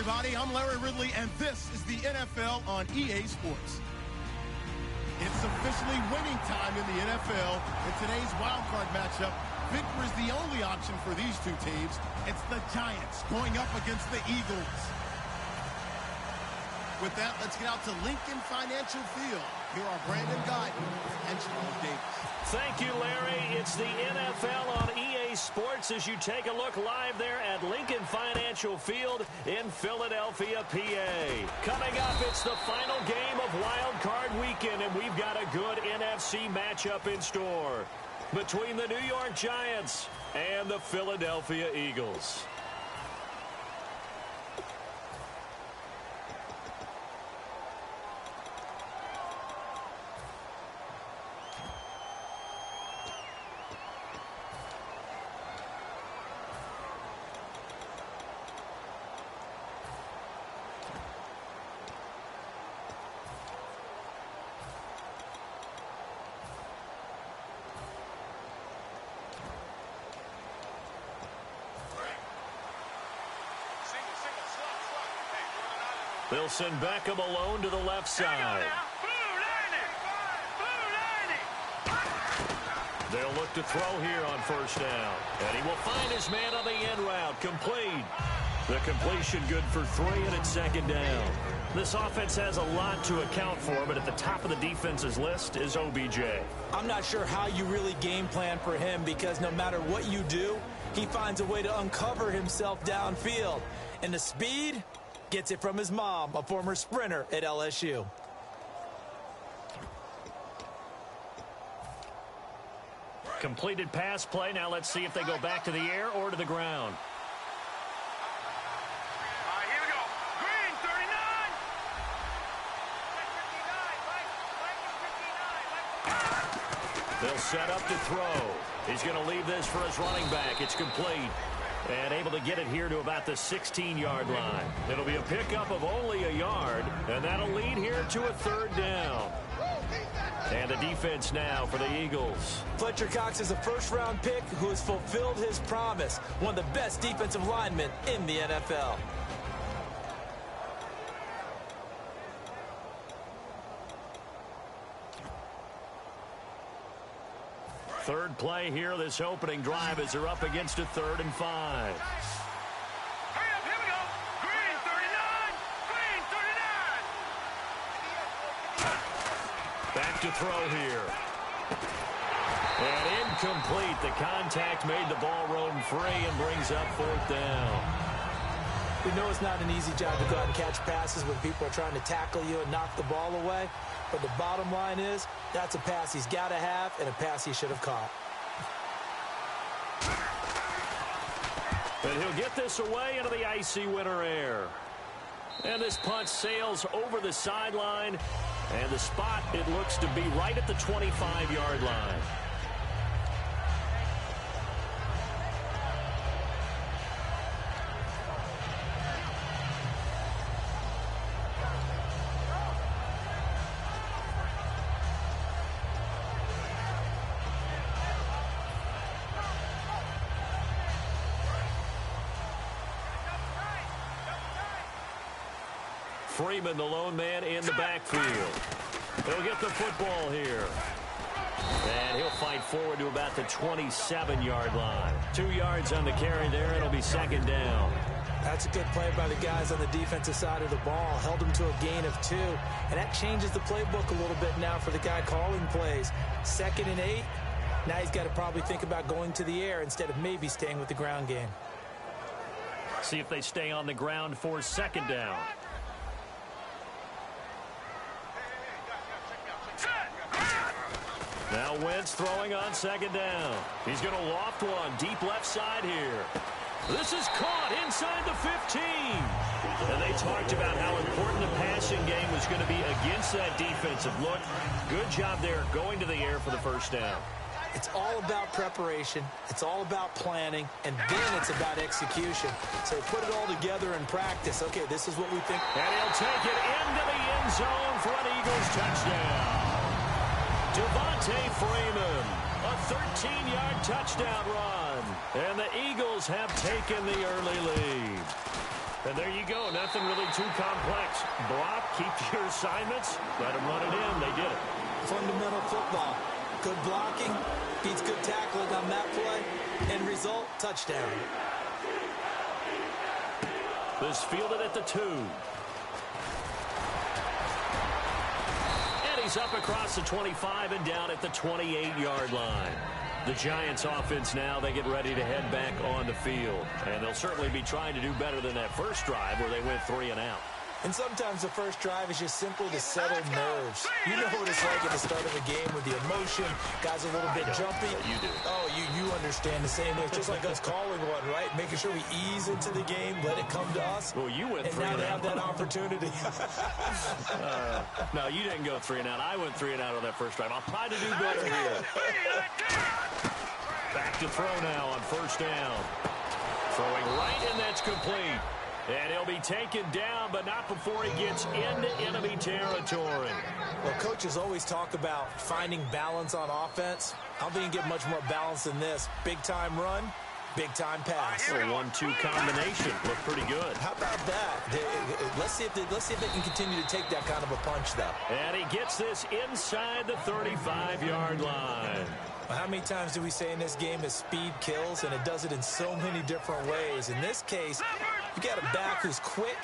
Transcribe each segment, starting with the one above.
everybody. I'm Larry Ridley, and this is the NFL on EA Sports. It's officially winning time in the NFL. In today's wildcard matchup, victory is the only option for these two teams. It's the Giants going up against the Eagles. With that, let's get out to Lincoln Financial Field. Here are Brandon Guyton and Charles Davis. Thank you, Larry. It's the NFL on EA Sports as you take a look live there at Lincoln Financial Field in Philadelphia, PA. Coming up, it's the final game of Wild Card Weekend, and we've got a good NFC matchup in store between the New York Giants and the Philadelphia Eagles. They'll send Beckham alone to the left side. They'll look to throw here on first down. And he will find his man on the end route. Complete. The completion good for 3, and it's second down. This offense has a lot to account for, but at the top of the defense's list is OBJ. I'm not sure how you really game plan for him, because no matter what you do, he finds a way to uncover himself downfield. And the speed gets it from his mom, a former sprinter at LSU. Completed pass play. Now let's see if they go back to the air or to the ground. Here we go. Green, 39. They'll set up to throw. He's going to leave this for his running back. It's complete. And able to get it here to about the 16-yard line. It'll be a pickup of only a yard, and that'll lead here to a third down. And the defense now for the Eagles. Fletcher Cox is a first-round pick who has fulfilled his promise. One of the best defensive linemen in the NFL. Third play here, this opening drive as they're up against a 3rd and 5. Hurry up, here we go. Green, 39. Green, 39. Back to throw here. And incomplete. The contact made the ball roam free and brings up 4th down. We know it's not an easy job to go out and catch passes when people are trying to tackle you and knock the ball away. But the bottom line is, that's a pass he's got to have and a pass he should have caught. And he'll get this away into the icy winter air. And this punt sails over the sideline. And the spot, it looks to be right at the 25-yard line. Freeman, the lone man in the backfield. He'll get the football here. And he'll fight forward to about the 27-yard line. 2 yards on the carry there, and it'll be second down. That's a good play by the guys on the defensive side of the ball. Held them to a gain of 2. And that changes the playbook a little bit now for the guy calling plays. 2nd and 8. Now he's got to probably think about going to the air instead of maybe staying with the ground game. See if they stay on the ground for second down. Now Wentz throwing on second down. He's going to loft one deep left side here. This is caught inside the 15. And they talked about how important the passing game was going to be against that defensive look. Good job there going to the air for the first down. It's all about preparation. It's all about planning. And then it's about execution. So put it all together in practice. Okay, this is what we think. And he'll take it into the end zone for an Eagles touchdown. Devontae Freeman, a 13-yard touchdown run. And the Eagles have taken the early lead. And there you go. Nothing really too complex. Block, keep your assignments, let them run it in. They did it. Fundamental football. Good blocking beats good tackling on that play. End result, touchdown. This fielded at the 2. And he's up across the 25 and down at the 28-yard line. The Giants offense now, they get ready to head back on the field. And they'll certainly be trying to do better than that first drive where they went 3 and out. And sometimes the first drive is just simple to settle nerves. You know what it's like at the start of a game with the emotion. Guys a little bit jumpy. You do. Oh, you understand the same thing. It's just like us calling one, right? Making sure we ease into the game, let it come to us. Well, you went 3 and and now out. they have that opportunity. No, you didn't go 3 and out. I went 3 and out on that first drive. I'll try to do better here. Back to throw now on first down. Throwing right, and that's complete. And he'll be taken down, but not before he gets into enemy territory. Well, coaches always talk about finding balance on offense. I don't think you can get much more balance than this. Big-time run, big-time pass. A 1-2 combination. Looked pretty good. How about that? Let's see if they can continue to take that kind of a punch, though. And he gets this inside the 35-yard line. How many times do we say in this game that speed kills, and it does it in so many different ways? In this case, you got a back who's quick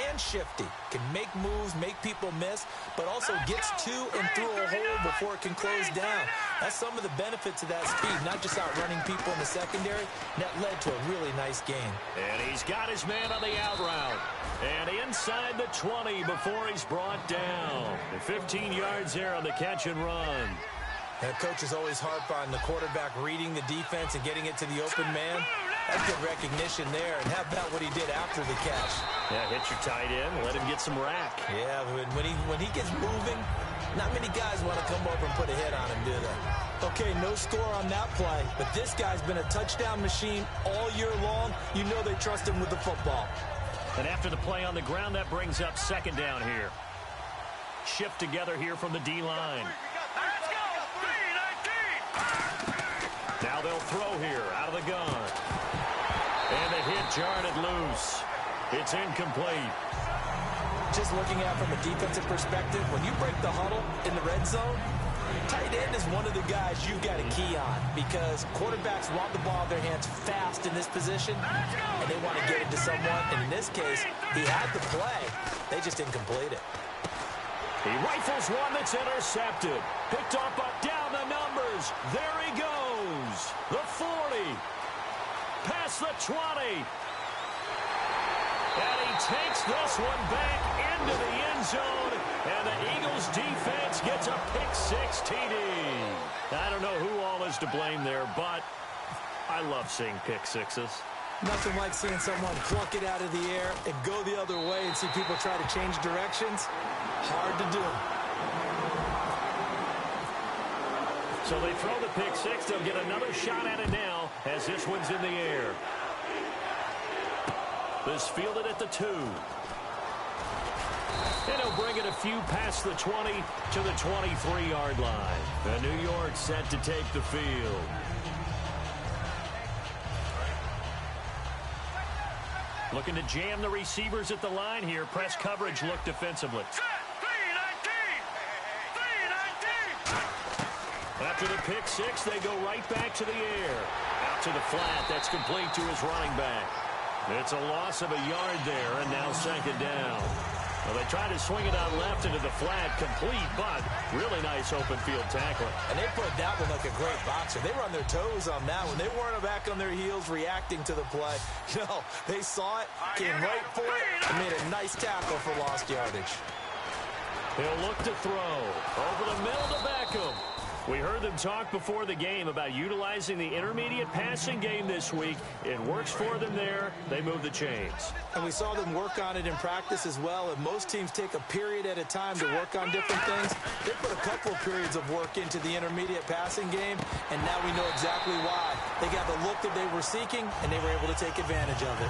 and shifty, can make moves, make people miss, but also gets to and through a hole before it can close down. That's some of the benefits of that speed, not just outrunning people in the secondary. And that led to a really nice game. And he's got his man on the out route. And inside the 20 before he's brought down. 15 yards there on the catch and run. And coaches always harp on the quarterback reading the defense and getting it to the open man. That's good recognition there. And how about what he did after the catch? Yeah, hit your tight end, let him get some rack. Yeah, when he gets moving, not many guys want to come over and put a hit on him, do they? Okay, no score on that play, but this guy's been a touchdown machine all year long. You know they trust him with the football. And after the play on the ground, that brings up second down here. Shift together here from the D-line. Now they'll throw here out of the gun. And the hit jarred it loose. It's incomplete. Just looking at it from a defensive perspective, when you break the huddle in the red zone, tight end is one of the guys you've got to key on because quarterbacks want the ball in their hands fast in this position, and they want to get it to someone. And in this case, he had the play. They just didn't complete it. He rifles one that's intercepted. Picked up, but down the numbers. There he goes. The 40. Past the 20. And he takes this one back into the end zone. And the Eagles defense gets a pick-6 TD. I don't know who all is to blame there, but I love seeing pick-6s. Nothing like seeing someone pluck it out of the air and go the other way and see people try to change directions. Hard to do. So they throw the pick-6. They'll get another shot at it now as this one's in the air. This fielded at the 2. And he'll bring it a few past the 20 to the 23-yard line. And New York set to take the field. Looking to jam the receivers at the line here. Press coverage look defensively. After the pick-6, they go right back to the air. Out to the flat. That's complete to his running back. It's a loss of a yard there, and now second down. Well, they try to swing it out left into the flat, complete, but really nice open field tackling. And they played that one like a great boxer. They were on their toes on that one. They weren't back on their heels reacting to the play. No, they saw it, came right for it, and made a nice tackle for lost yardage. He'll look to throw. Over the middle to Beckham. We heard them talk before the game about utilizing the intermediate passing game this week. It works for them there. They move the chains. And we saw them work on it in practice as well. And most teams take a period at a time to work on different things. They put a couple of periods of work into the intermediate passing game, and now we know exactly why. They got the look that they were seeking, and they were able to take advantage of it.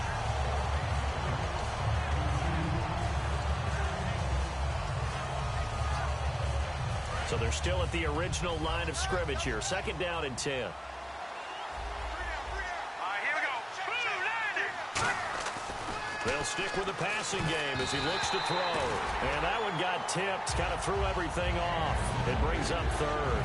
So they're still at the original line of scrimmage here. Second down and 10. They'll stick with the passing game as he looks to throw. And that one got tipped, kind of threw everything off. It brings up third.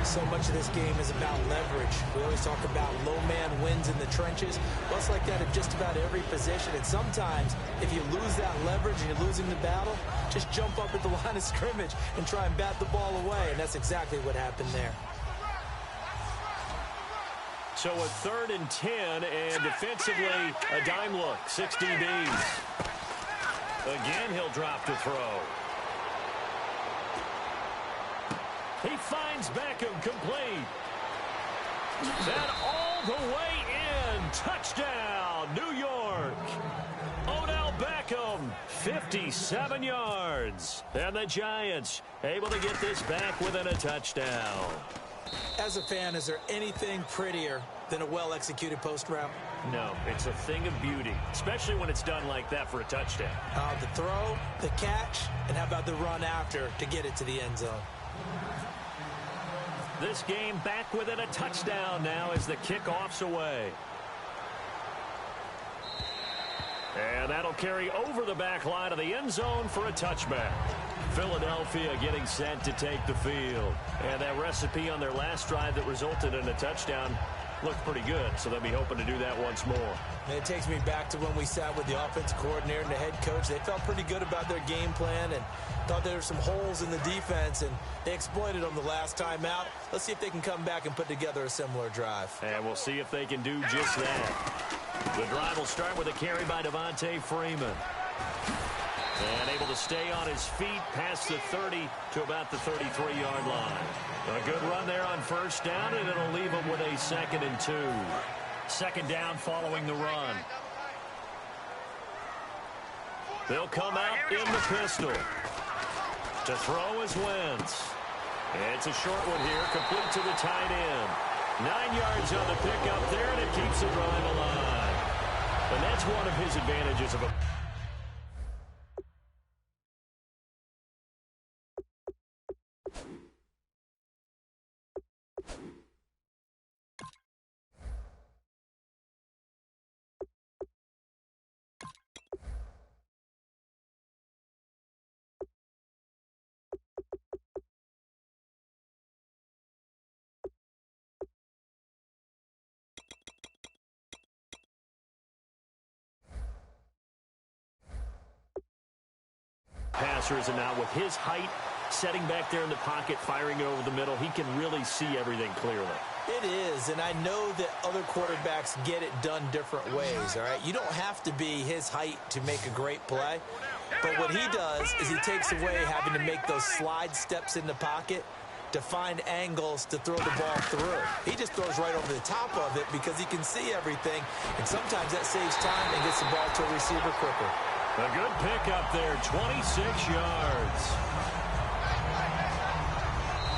So much of this game is about leverage. We always talk about low man wins in the trenches. Well, it's like that at just about every position. And sometimes, if you lose that leverage and you're losing the battle, just jump up at the line of scrimmage and try and bat the ball away. And that's exactly what happened there. So a 3rd and 10, and defensively, a dime look, 6 DBs. Again, he'll drop to throw. He finds Beckham complete. That all the way in. Touchdown, New York. Odell Beckham, 57 yards. And the Giants able to get this back within a touchdown. As a fan, is there anything prettier than a well-executed post route? No, it's a thing of beauty, especially when it's done like that for a touchdown. The throw, the catch, and how about the run after to get it to the end zone? This game back within a touchdown now as the kickoff's away. And that'll carry over the back line of the end zone for a touchback. Philadelphia getting set to take the field. And that recipe on their last drive that resulted in a touchdown looked pretty good, so they'll be hoping to do that once more. And it takes me back to when we sat with the offensive coordinator and the head coach. They felt pretty good about their game plan and thought there were some holes in the defense, and they exploited them the last time out. Let's see if they can come back and put together a similar drive. And we'll see if they can do just that. The drive will start with a carry by Devontae Freeman. And able to stay on his feet past the 30 to about the 33-yard line. A good run there on first down, and it'll leave him with a 2nd and 2. Second down following the run. They'll come out in the pistol. To throw is Wentz. It's a short one here, complete to the tight end. 9 yards on the pickup there, and it keeps the drive alive. And that's one of his advantages of a... Passers, and now with his height, setting back there in the pocket, firing over the middle, he can really see everything clearly. It is, and I know that other quarterbacks get it done different ways, all right? You don't have to be his height to make a great play, but what he does is he takes away having to make those slide steps in the pocket to find angles to throw the ball through. He just throws right over the top of it because he can see everything, and sometimes that saves time and gets the ball to a receiver quicker. A good pickup there, 26 yards.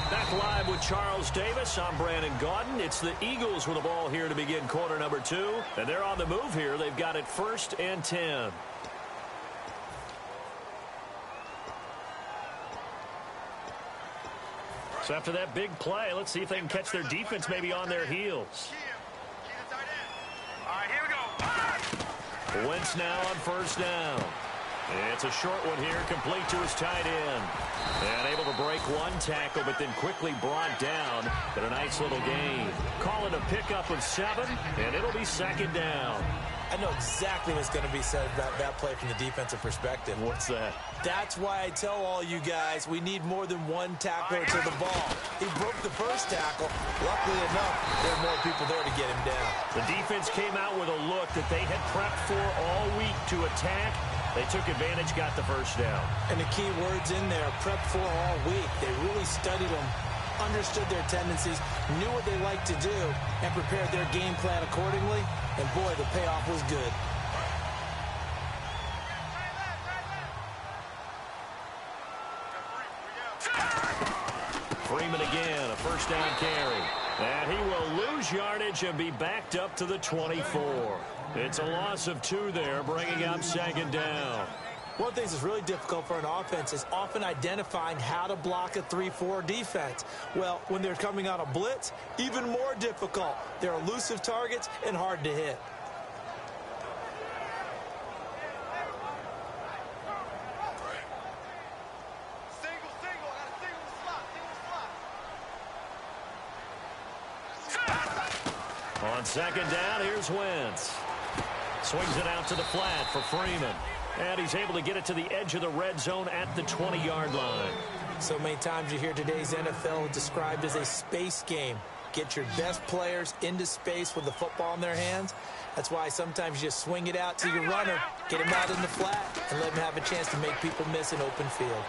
Back live with Charles Davis. I'm Brandon Gaudin. It's the Eagles with the ball here to begin quarter number 2. And they're on the move here. They've got it 1st and 10. So after that big play, let's see if they can catch their defense maybe on their heels. All right, here we go. Wentz now on first down. It's a short one here, complete to his tight end. And able to break one tackle, but then quickly brought down. But a nice little gain. Call it a pickup of 7, and it'll be 2nd down. I know exactly what's going to be said about that play from the defensive perspective. What's that? That's why I tell all you guys we need more than one tackler to the ball. He broke the first tackle. Luckily enough, there are more people there to get him down. The defense came out with a look that they had prepped for all week to attack. They took advantage, got the first down. And the key words in there, prepped for all week. They really studied them, understood their tendencies, knew what they liked to do, and prepared their game plan accordingly. And boy, the payoff was good. Freeman again, a first down carry. And he will lose yardage and be backed up to the 24. It's a loss of 2 there, bringing up 2nd down. One of the things that's really difficult for an offense is often identifying how to block a 3-4 defense. Well, when they're coming on a blitz, even more difficult. They're elusive targets and hard to hit. On second down, here's Wentz. Swings it out to the flat for Freeman. And he's able to get it to the edge of the red zone at the 20-yard line. So many times you hear today's NFL described as a space game. Get your best players into space with the football in their hands. That's why sometimes you just swing it out to your runner, get him out in the flat, and let him have a chance to make people miss an open field.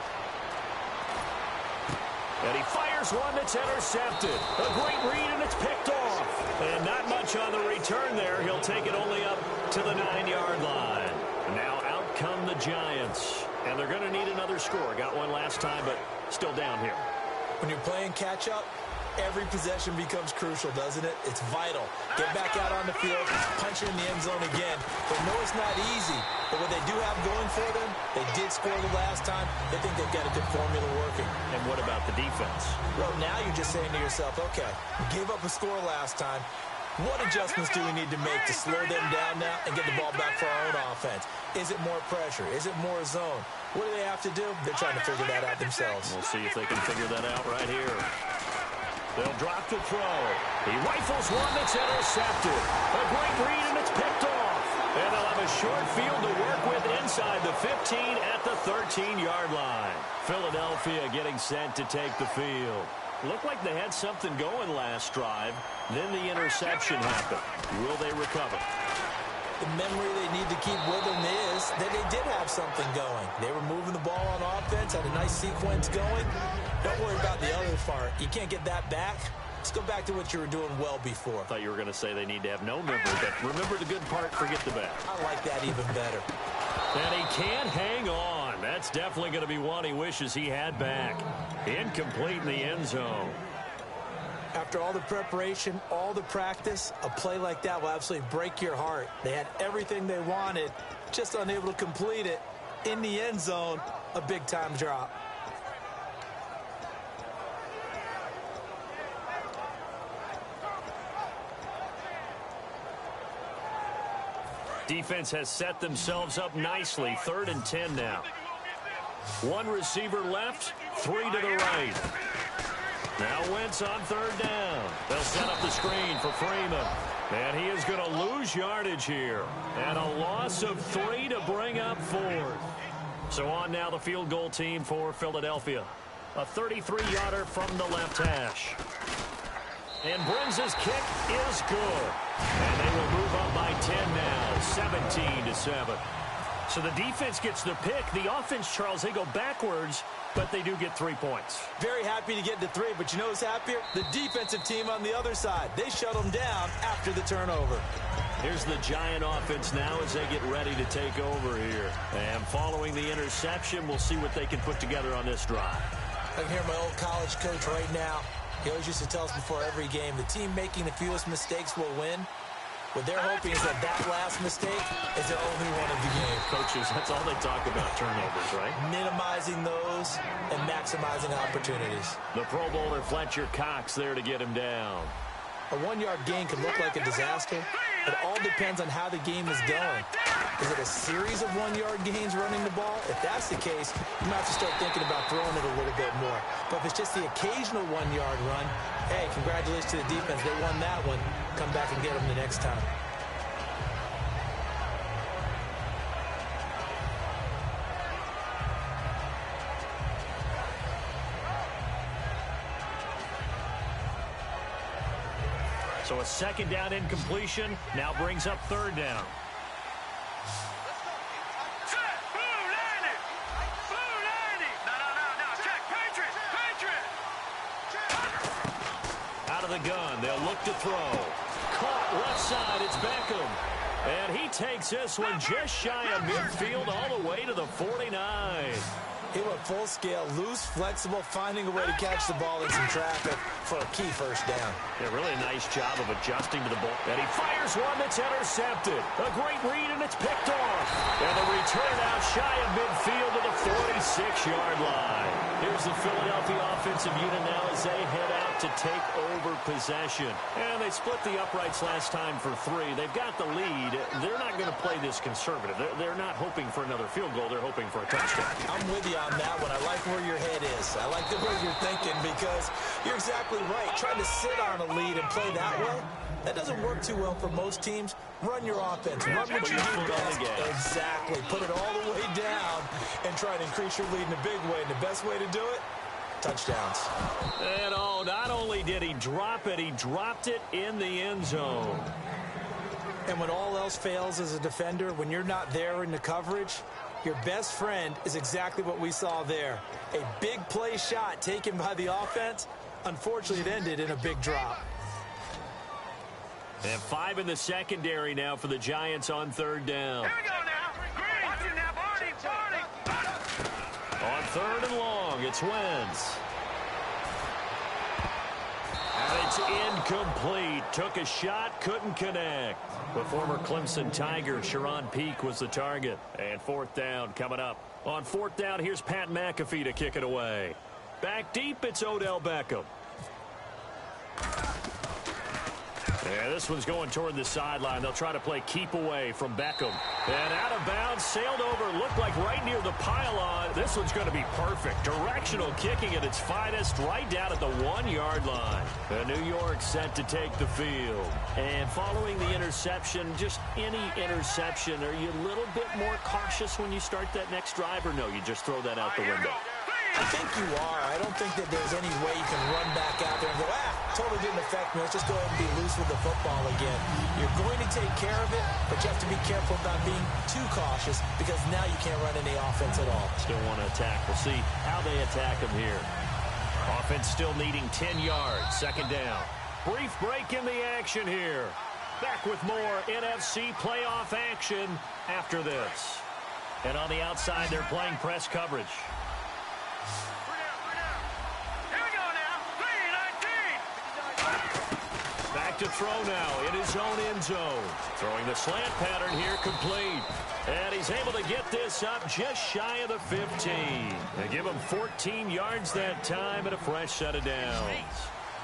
And he fires one that's intercepted. A great read, and it's picked off. And not much on the return there. He'll take it only up to the 9-yard line. Now out come the Giants. And they're going to need another score. Got one last time, but still down here. When you're playing catch-up, every possession becomes crucial, doesn't it? It's vital. Get back out on the field, punch it in the end zone again. They know it's not easy, but what they do have going for them, they did score the last time. They think they've got a good formula working. And what about the defense? Well, now you're just saying to yourself, okay, we gave up a score last time. What adjustments do we need to make to slow them down now and get the ball back for our own offense? Is it more pressure? Is it more zone? What do they have to do? They're trying to figure that out themselves. We'll see if they can figure that out right here. They'll drop the throw. He rifles one that's intercepted. A great read, and it's picked off. And they'll have a short field to work with inside the 15 at the 13-yard line. Philadelphia getting set to take the field. Looked like they had something going last drive. Then the interception happened. Will they recover? The memory they need to keep with them is that they did have something going. They were moving the ball on offense, had a nice sequence going. Don't worry about the other part. You can't get that back. Let's go back to what you were doing well before. I thought you were going to say they need to have no memory, but remember the good part, forget the bad. I like that even better. And he can't hang on. That's definitely going to be one he wishes he had back. Incomplete in the end zone. After all the preparation, all the practice, a play like that will absolutely break your heart. They had everything they wanted, just unable to complete it. In the end zone, a big-time drop. Defense has set themselves up nicely. 3rd and 10 now. One receiver left, 3 to the right. Now Wentz on 3rd down. They'll set up the screen for Freeman. And he is going to lose yardage here. And a loss of 3 to bring up 4th. So on now the field goal team for Philadelphia. A 33-yarder from the left hash. And Brenz's kick is good. And they will move up by 10 now, 17-7. So the defense gets the pick. The offense, Charles, they go backwards, but they do get 3 points. Very happy to get to 3, but you know who's happier? The defensive team on the other side. They shut them down after the turnover. Here's the Giant offense now as they get ready to take over here. And following the interception, we'll see what they can put together on this drive. I can hear my old college coach right now. He always used to tell us before every game, the team making the fewest mistakes will win. What they're hoping is that that last mistake is their only one of the game. Coaches, that's all they talk about, turnovers, right? Minimizing those and maximizing opportunities. The Pro Bowler Fletcher Cox there to get him down. A 1-yard gain can look like a disaster. It all depends on how the game is going. Is it a series of 1-yard gains running the ball? If that's the case, you might have to start thinking about throwing it a little bit more. But if it's just the occasional 1-yard run, hey, congratulations to the defense. They won that one. Come back and get them the next time. So a 2nd down incompletion now brings up 3rd down. Set. Blue 90. Blue 90. No. Check. Patriot. Out of the gun. They'll look to throw. Caught left side. It's Beckham. And he takes this one just shy of midfield all the way to the 49. He went full scale, loose, flexible, finding a way to catch the ball in some traffic for a key 1st down. Yeah, really a nice job of adjusting to the ball. And he fires one that's intercepted. A great read, and it's picked off. And the return out shy of midfield to the 46-yard line. Here's the Philadelphia offensive unit now as they head out to take over possession. And they split the uprights last time for 3. They've got the lead. They're not going to play this conservative. They're not hoping for another field goal. They're hoping for a touchdown. I'm with you on that one. I like where your head is. I like the way you're thinking because you're exactly right. Trying to sit on a lead and play that way, That doesn't work too well for most teams. Run your offense. Run what you do best. Exactly. Put it all the way down and try to increase your lead in a big way. And the best way to do it, touchdowns. And not only did he drop it, he dropped it in the end zone. And when all else fails as a defender, when you're not there in the coverage, your best friend is exactly what we saw there. A big play shot taken by the offense. Unfortunately, it ended in a big drop. And 5 in the secondary now for the Giants on third down. Here we go now. Green. Watch it now, Barney. On third and long, it's Wentz. And it's incomplete. Took a shot, couldn't connect. The former Clemson Tiger, Sharon Peak, was the target. And fourth down coming up. On fourth down, here's Pat McAfee to kick it away. Back deep, it's Odell Beckham. Yeah, this one's going toward the sideline. They'll try to play keep away from Beckham. And out of bounds, sailed over, looked like right near the pylon. This one's going to be perfect. Directional kicking at its finest, right down at the 1-yard line. New York set to take the field. And following the interception, just any interception, are you a little bit more cautious when you start that next drive, or no, you just throw that out the window? I think you are. I don't think that there's any way you can run back out there and go, totally didn't affect me. Let's just go ahead and be loose with the football again. You're going to take care of it, but you have to be careful about being too cautious because now you can't run any offense at all. Still want to attack. We'll see how they attack him here. Offense still needing 10 yards. Second down. Brief break in the action here. Back with more NFC playoff action after this. And on the outside, they're playing press coverage. Back to throw now in his own end zone. Throwing the slant pattern here, complete. And he's able to get this up just shy of the 15. They give him 14 yards that time and a fresh set of downs.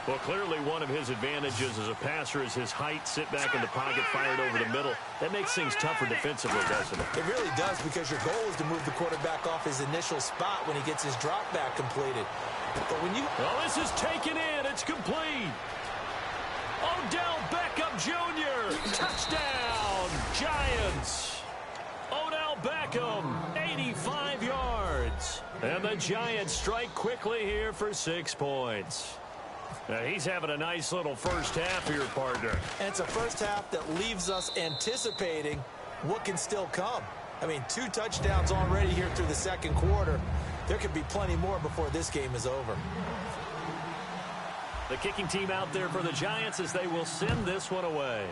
Well, clearly one of his advantages as a passer is his height. Sit back in the pocket, fired over the middle. That makes things tougher defensively, doesn't it? It really does, because your goal is to move the quarterback off his initial spot when he gets his drop back completed. But when you... Well, this is taken in. It's complete. Odell Beckham Jr. Touchdown, Giants. Odell Beckham, 85 yards. And the Giants strike quickly here for 6 points. Now, he's having a nice little first half here, partner. And it's a first half that leaves us anticipating what can still come. I mean, 2 touchdowns already here through the second quarter. There could be plenty more before this game is over. The kicking team out there for the Giants as they will send this one away.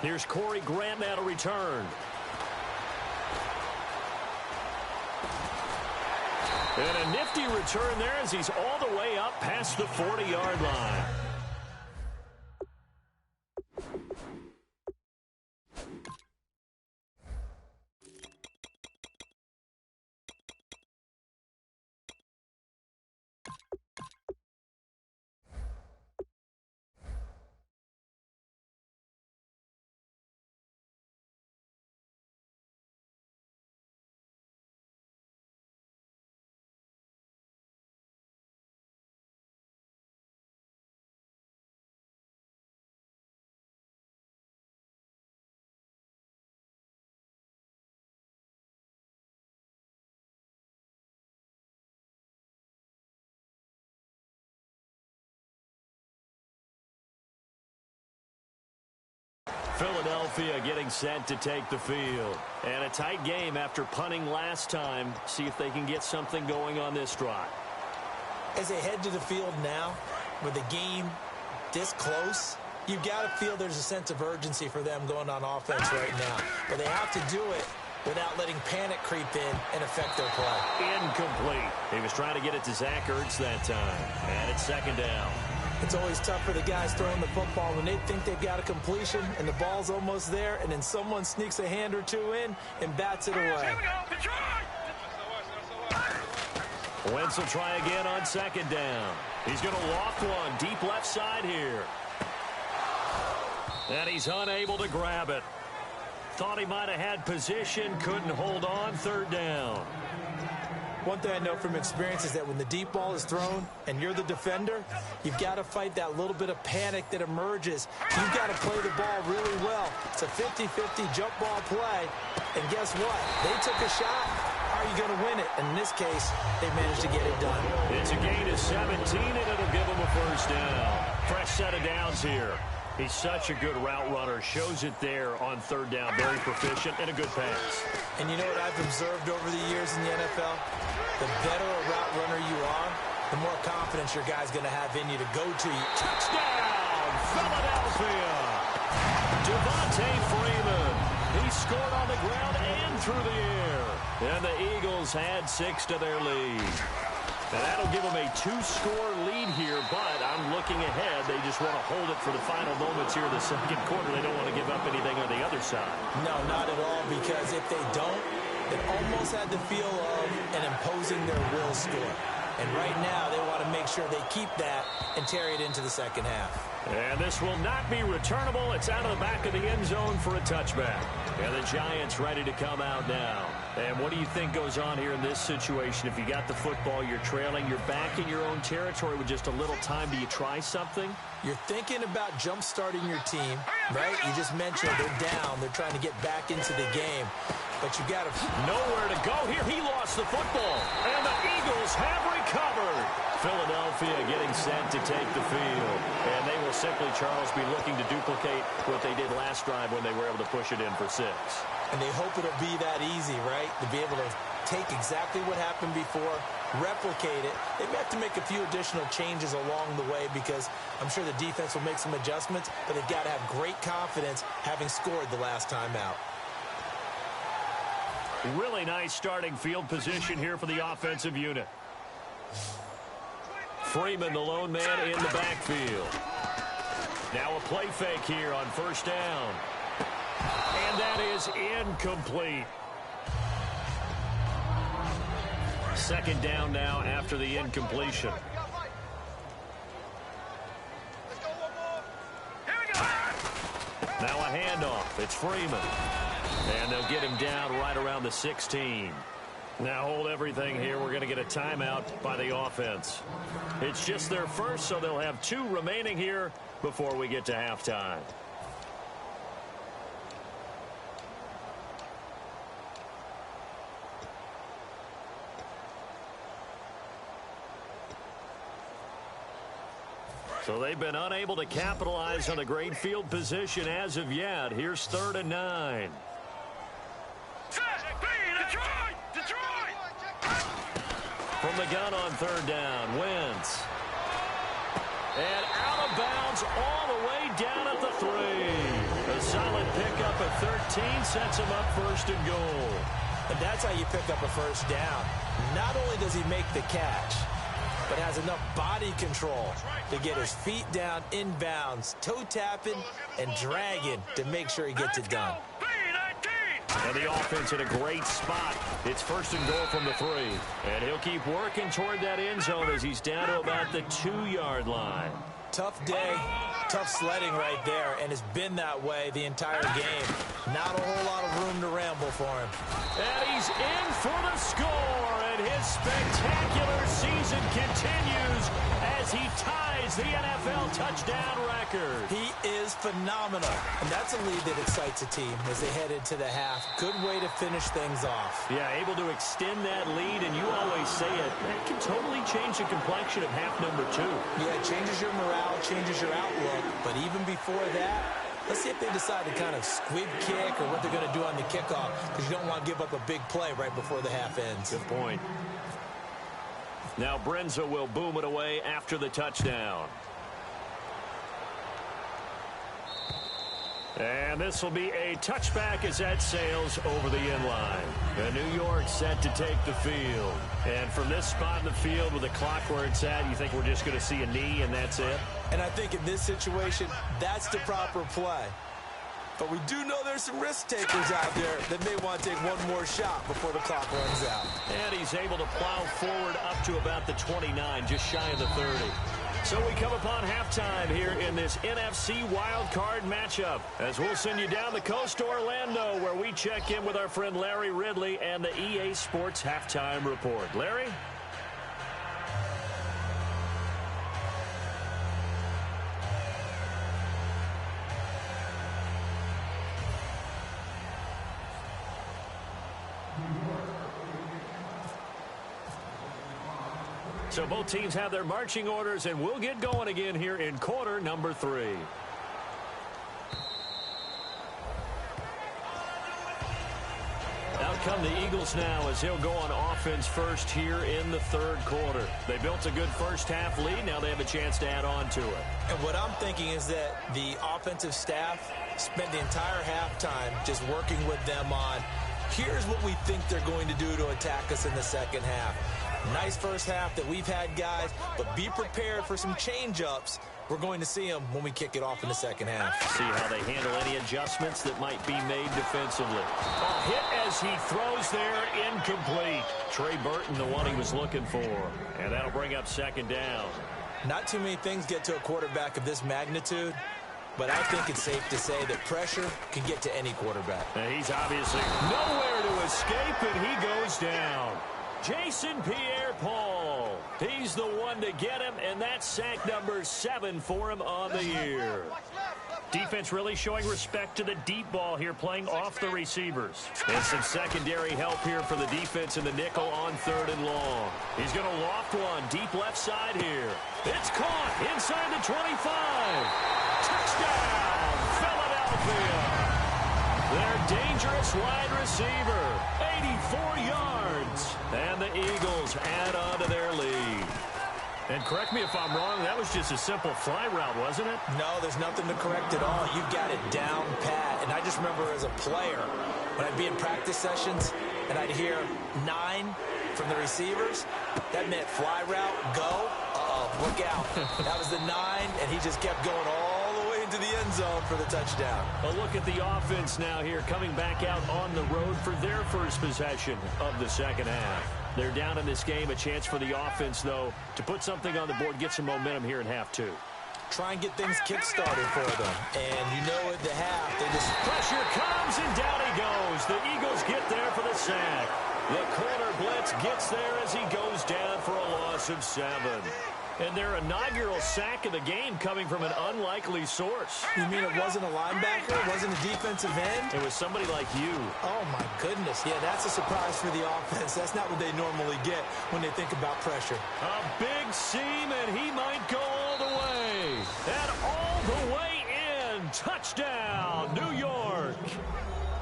Here's Corey Grant now to return. And a nifty return there as he's all the way up past the 40-yard line. Philadelphia getting set to take the field. And a tight game after punting last time. See if they can get something going on this drive. As they head to the field now, with the game this close, you've got to feel there's a sense of urgency for them going on offense right now. But they have to do it without letting panic creep in and affect their play. Incomplete. He was trying to get it to Zach Ertz that time. And it's second down. It's always tough for the guys throwing the football when they think they've got a completion and the ball's almost there, and then someone sneaks a hand or two in and bats it away. Wentz will try again on second down. He's going to loft one deep left side here. And he's unable to grab it. Thought he might have had position, couldn't hold on, third down. One thing I know from experience is that when the deep ball is thrown and you're the defender, you've got to fight that little bit of panic that emerges. You've got to play the ball really well. It's a 50-50 jump ball play. And guess what? They took a shot. How are you going to win it? And in this case, they managed to get it done. It's a gain of 17, and it'll give them a first down. Fresh set of downs here. He's such a good route runner. Shows it there on third down. Very proficient and a good pass. And you know what I've observed over the years in the NFL? The better a route runner you are, the more confidence your guy's going to have in you to go to you. Touchdown, Philadelphia. Devontae Freeman. He scored on the ground and through the air. And the Eagles had 6 to their lead. And that'll give them a 2-score lead here, but I'm looking ahead. They just want to hold it for the final moments here in the second quarter. They don't want to give up anything on the other side. No, not at all, because if they don't, it almost had the feel of an imposing their will score. And right now, they want to make sure they keep that and carry it into the second half. And this will not be returnable. It's out of the back of the end zone for a touchback. And the Giants ready to come out now. And what do you think goes on here in this situation? If you got the football, you're trailing, you're back in your own territory with just a little time. Do you try something? You're thinking about jump-starting your team, right? You just mentioned they're down. They're trying to get back into the game. But you got to... Nowhere to go here. He lost the football. And the Eagles have recovered. Philadelphia getting set to take the field. And they will simply, Charles, be looking to duplicate what they did last drive when they were able to push it in for 6. And they hope it'll be that easy, right? To be able to take exactly what happened before, replicate it. They may have to make a few additional changes along the way because I'm sure the defense will make some adjustments, but they've got to have great confidence having scored the last time out. Really nice starting field position here for the offensive unit. Freeman, the lone man in the backfield. Now a play fake here on first down. And that is incomplete. Second down now after the incompletion. Now a handoff. It's Freeman. And they'll get him down right around the 16. Now hold everything here. We're going to get a timeout by the offense. It's just their first, so they'll have 2 remaining here before we get to halftime. So they've been unable to capitalize on a great field position as of yet. Here's 3rd and 9. From the gun on 3rd down, Wentz. And out of bounds all the way down at the 3. A solid pickup at 13 sets him up 1st and goal. And that's how you pick up a first down. Not only does he make the catch, but has enough body control to get his feet down inbounds, toe tapping and dragging to make sure he gets it done. And the offense in a great spot. It's 1st and goal from the 3. And he'll keep working toward that end zone as he's down to about the 2-yard line. Tough day, tough sledding right there, and it's been that way the entire game. Not a whole lot of room to ramble for him. And he's in for the score, and his spectacular season continues as he ties the NFL touchdown record. He is phenomenal, and that's a lead that excites a team as they head into the half. Good way to finish things off. Yeah, able to extend that lead, and you always say it, that can totally change the complexion of half number 2. Yeah, it changes your morale, changes your outlook, but even before that, let's see if they decide to kind of squib kick or what they're going to do on the kickoff, because you don't want to give up a big play right before the half ends. Good point. Now Brenza will boom it away after the touchdown. And this will be a touchback as that sails over the end line. And New York set to take the field. And from this spot in the field with the clock where it's at, you think we're just going to see a knee and that's it? And I think in this situation, that's the proper play. But we do know there's some risk takers out there that may want to take one more shot before the clock runs out. And he's able to plow forward up to about the 29, just shy of the 30. So we come upon halftime here in this NFC wildcard matchup, as we'll send you down the coast to Orlando, where we check in with our friend Larry Ridley and the EA Sports Halftime Report. Larry? So both teams have their marching orders, and we'll get going again here in quarter number 3. Out come the Eagles now as he'll go on offense first here in the third quarter. They built a good first half lead. Now they have a chance to add on to it. And what I'm thinking is that the offensive staff spent the entire halftime just working with them on, here's what we think they're going to do to attack us in the second half. Nice first half that we've had, guys, but be prepared for some change-ups. We're going to see them when we kick it off in the second half. See how they handle any adjustments that might be made defensively. A hit as he throws there, incomplete. Trey Burton, the one he was looking for. And that'll bring up second down. Not too many things get to a quarterback of this magnitude, but I think it's safe to say that pressure can get to any quarterback. And he's obviously nowhere to escape, and he goes down. Jason Pierre-Paul. He's the one to get him, and that's sack number 7 for him on the year. Defense really showing respect to the deep ball here, playing off the receivers. And some secondary help here for the defense in the nickel on 3rd and long. He's going to loft one deep left side here. It's caught inside the 25. Touchdown, Philadelphia. Their dangerous wide receiver, 84 yards. And the Eagles add on to their lead. And correct me if I'm wrong, that was just a simple fly route, wasn't it? No, there's nothing to correct at all. You've got it down pat. And I just remember as a player, when I'd be in practice sessions and I'd hear 9 from the receivers, that meant fly route, go. Uh-oh, look out. That was the 9, and he just kept going all the way into the end zone for the touchdown. A look at the offense now here, coming back out on the road for their first possession of the second half. They're down in this game. A chance for the offense, though, to put something on the board, get some momentum here in half 2. Try and get things kick-started for them. And you know at the half, they just... Pressure comes, and down he goes. The Eagles get there for the sack. The corner blitz gets there as he goes down for a loss of 7. And their inaugural sack of the game coming from an unlikely source. You mean it wasn't a linebacker? It wasn't a defensive end? It was somebody like you. Oh, my goodness. Yeah, that's a surprise for the offense. That's not what they normally get when they think about pressure. A big seam, and he might go all the way. And all the way in. Touchdown, New York.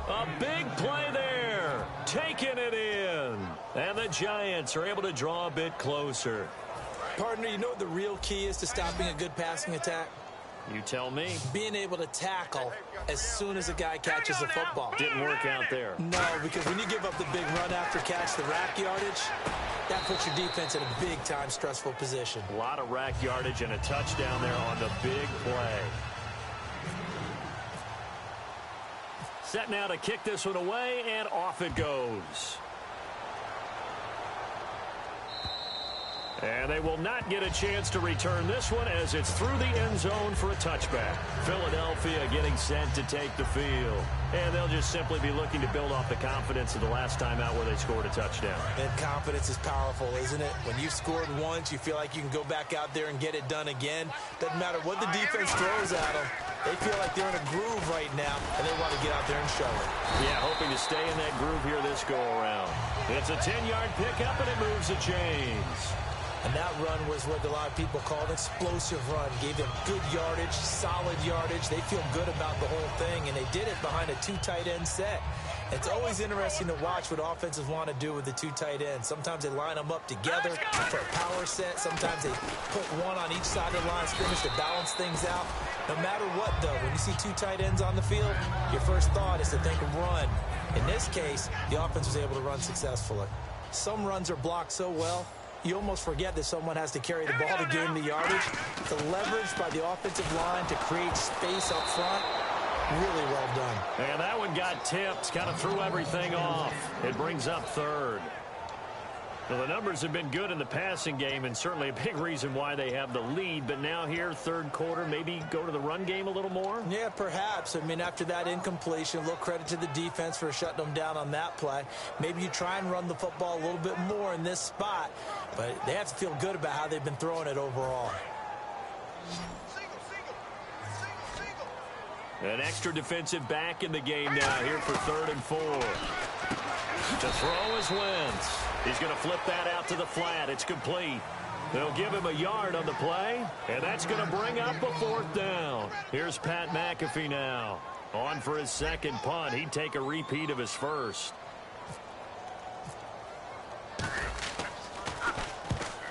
A big play there. Taking it in. And the Giants are able to draw a bit closer. Partner, you know what the real key is to stopping a good passing attack? You tell me. Being able to tackle as soon as a guy catches the football. Didn't work out there. No, because when you give up the big run after catch, the rack yardage, that puts your defense in a big-time stressful position. A lot of rack yardage and a touchdown there on the big play. Set now to kick this one away, and off it goes. And they will not get a chance to return this one as it's through the end zone for a touchback. Philadelphia getting sent to take the field. And they'll just simply be looking to build off the confidence of the last time out where they scored a touchdown. And confidence is powerful, isn't it? When you've scored once, you feel like you can go back out there and get it done again. Doesn't matter what the defense throws at them. They feel like they're in a groove right now, and they want to get out there and show it. Yeah, hoping to stay in that groove here this go-around. It's a 10-yard pickup, and it moves the chains. And that run was what a lot of people call an explosive run. Gave them good yardage, solid yardage. They feel good about the whole thing, and they did it behind a 2 tight end set. It's always interesting to watch what offenses want to do with the 2 tight ends. Sometimes they line them up together for a power set. Sometimes they put one on each side of the line of scrimmage to balance things out. No matter what, though, when you see 2 tight ends on the field, your first thought is to think of run. In this case, the offense was able to run successfully. Some runs are blocked so well, you almost forget that someone has to carry the ball to gain the yardage. The leverage by the offensive line to create space up front, really well done. And that one got tipped, kind of threw everything off. It brings up 3rd. Well, the numbers have been good in the passing game, and certainly a big reason why they have the lead. But now here, third quarter, maybe go to the run game a little more? Yeah, perhaps. I mean, after that incompletion, a little credit to the defense for shutting them down on that play. Maybe you try and run the football a little bit more in this spot, but they have to feel good about how they've been throwing it overall. An extra defensive back in the game now here for 3rd and 4. To throw is Wentz. He's going to flip that out to the flat. It's complete. They'll give him a yard on the play, and that's going to bring up a 4th down. Here's Pat McAfee now. On for his second punt. He'd take a repeat of his first.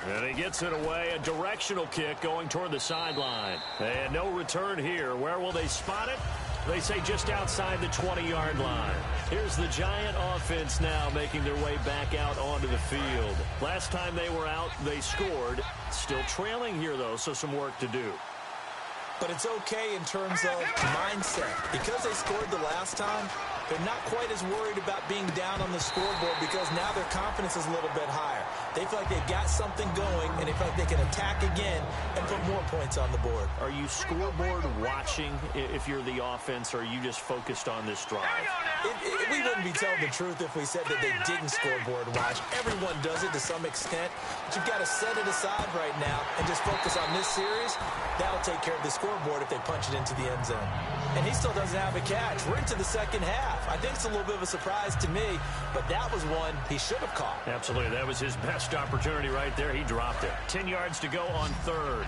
And he gets it away. A directional kick going toward the sideline. And no return here. Where will they spot it? They say just outside the 20-yard line. Here's the Giant offense now making their way back out onto the field. Last time they were out, they scored. Still trailing here, though, so some work to do. But it's okay in terms of mindset. Because they scored the last time, they're not quite as worried about being down on the scoreboard because now their confidence is a little bit higher. They feel like they've got something going, and they feel like they can attack again and put more points on the board. Are you scoreboard watching if you're the offense, or are you just focused on this drive? We wouldn't be telling the truth if we said that they didn't scoreboard watch. Everyone does it to some extent, but you've got to set it aside right now and just focus on this series. That'll take care of the scoreboard if they punch it into the end zone. And he still doesn't have a catch. We're into the second half. I think it's a little bit of a surprise to me, but that was one he should have caught. Absolutely. That was his best opportunity right there. He dropped it. 10 yards to go on 3rd.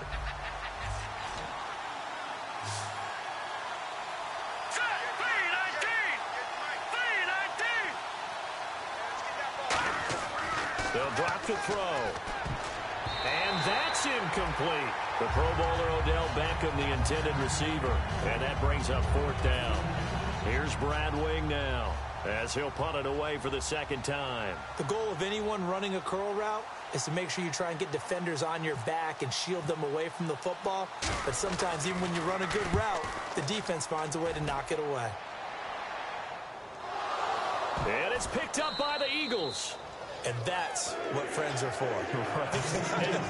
They'll drop to throw. And that's incomplete. The Pro Bowler Odell Beckham, the intended receiver. And that brings up 4th down. Here's Brad Wing now, as he'll punt it away for the second time. The goal of anyone running a curl route is to make sure you try and get defenders on your back and shield them away from the football. But sometimes, even when you run a good route, the defense finds a way to knock it away. And it's picked up by the Eagles. And that's what friends are for.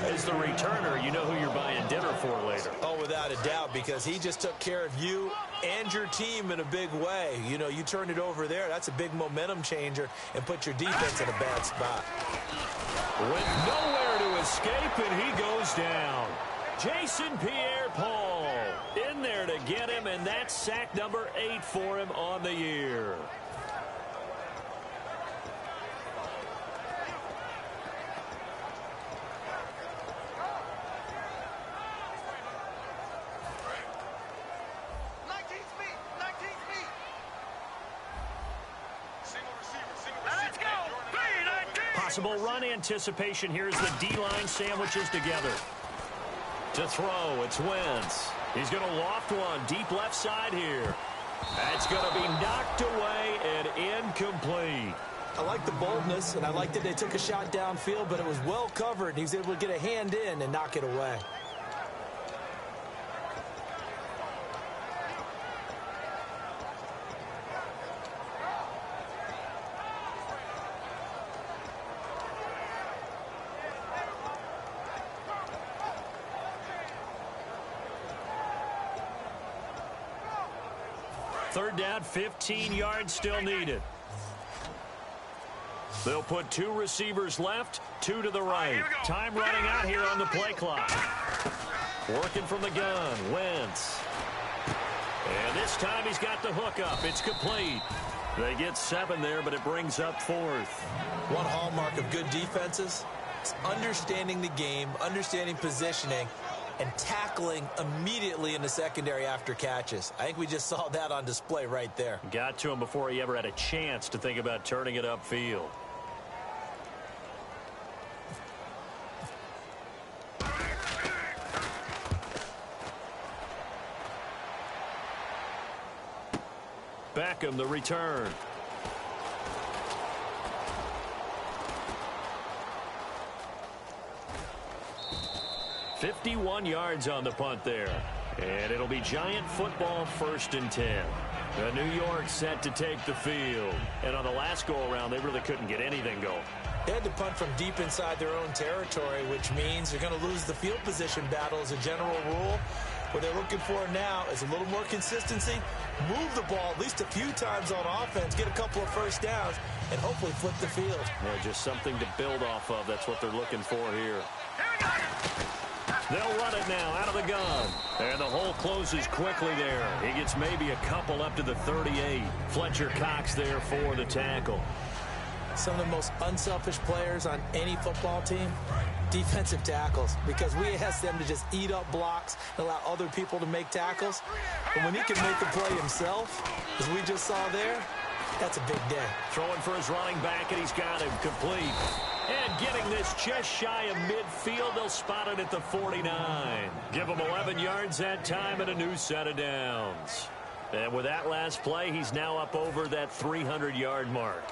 As the returner, you know who you're buying dinner for later. Oh, without a doubt, because he just took care of you and your team in a big way. You know, you turned it over there. That's a big momentum changer and put your defense in a bad spot. With nowhere to escape, and he goes down. Jason Pierre-Paul in there to get him, and that's sack number 8 for him on the year. Possible run anticipation. Here's the D-line sandwiches together. To throw, it's Wentz. He's going to loft one deep left side here. That's going to be knocked away and incomplete. I like the boldness, and I like that they took a shot downfield, but it was well covered. He was able to get a hand in and knock it away. Third down, 15 yards still needed. They'll put 2 receivers left, 2 to the right. Time running out here on the play clock. Working from the gun, Wentz. And this time he's got the hook up. It's complete. They get 7 there, but it brings up 4th. One hallmark of good defenses is understanding the game, understanding positioning, and tackling immediately in the secondary after catches. I think we just saw that on display right there. Got to him before he ever had a chance to think about turning it upfield. Beckham, the return. $51 yards on the punt there. And it'll be Giant football, 1st and 10. New York set to take the field. And on the last go-around, they really couldn't get anything going. They had to punt from deep inside their own territory, which means you're going to lose the field position battle as a general rule. What they're looking for now is a little more consistency, move the ball at least a few times on offense, get a couple of first downs, and hopefully flip the field. Yeah, just something to build off of. That's what they're looking for here. They'll run it now out of the gun. And the hole closes quickly there. He gets maybe a couple up to the 38. Fletcher Cox there for the tackle. Some of the most unselfish players on any football team, defensive tackles, because we ask them to just eat up blocks and allow other people to make tackles. But when he can make the play himself, as we just saw there, that's a big day. Throwing for his running back, and he's got him complete. And getting this just shy of midfield, they'll spot it at the 49. Give him 11 yards that time and a new set of downs. And with that last play, he's now up over that 300-yard mark.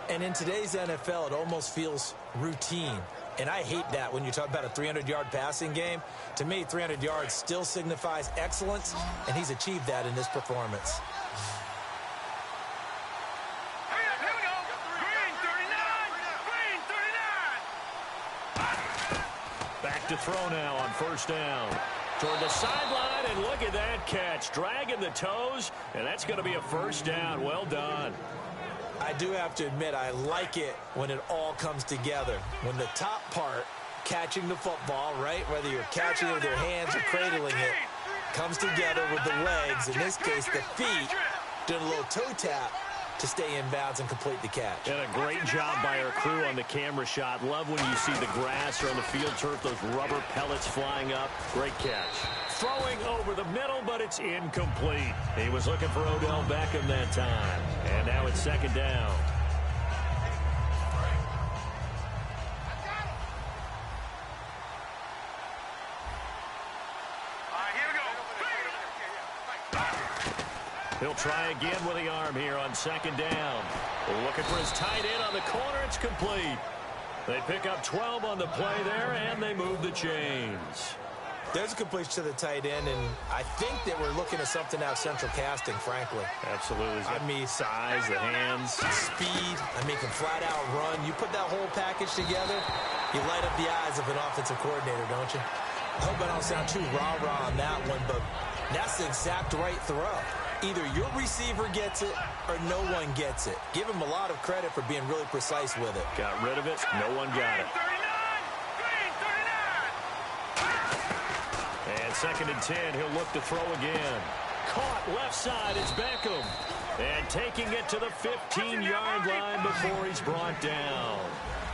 And in today's NFL, it almost feels routine. And I hate that when you talk about a 300-yard passing game. To me, 300 yards still signifies excellence, and he's achieved that in this performance. Here we go. Green 39. Back to throw now on first down. Toward the sideline, and look at that catch. Dragging the toes, and that's going to be a first down. Well done. I do have to admit, I like it when it all comes together. When the top part, catching the football, right, whether you're catching it with your hands or cradling it, comes together with the legs, in this case the feet, doing a little toe tap to stay in bounds and complete the catch. And a great job by our crew on the camera shot. Love when you see the grass or on the field turf, those rubber pellets flying up. Great catch. Throwing over the middle, but it's incomplete. He was looking for Odell Beckham that time. And now it's second down. He'll try again with the arm here on second down. Looking for his tight end on the corner. It's complete. They pick up 12 on the play there, and they move the chains. There's a completion to the tight end, and I think that we're looking at something out central casting, frankly. Absolutely. I mean, size, the hands, speed. I mean, can flat out run. You put that whole package together, you light up the eyes of an offensive coordinator, don't you? I hope I don't sound too rah-rah on that one, but that's the exact right throw. Either your receiver gets it or no one gets it. Give him a lot of credit for being really precise with it. Got rid of it. No one got it. And second and 10, he'll look to throw again. Caught left side, it's Beckham. And taking it to the 15-yard line before he's brought down.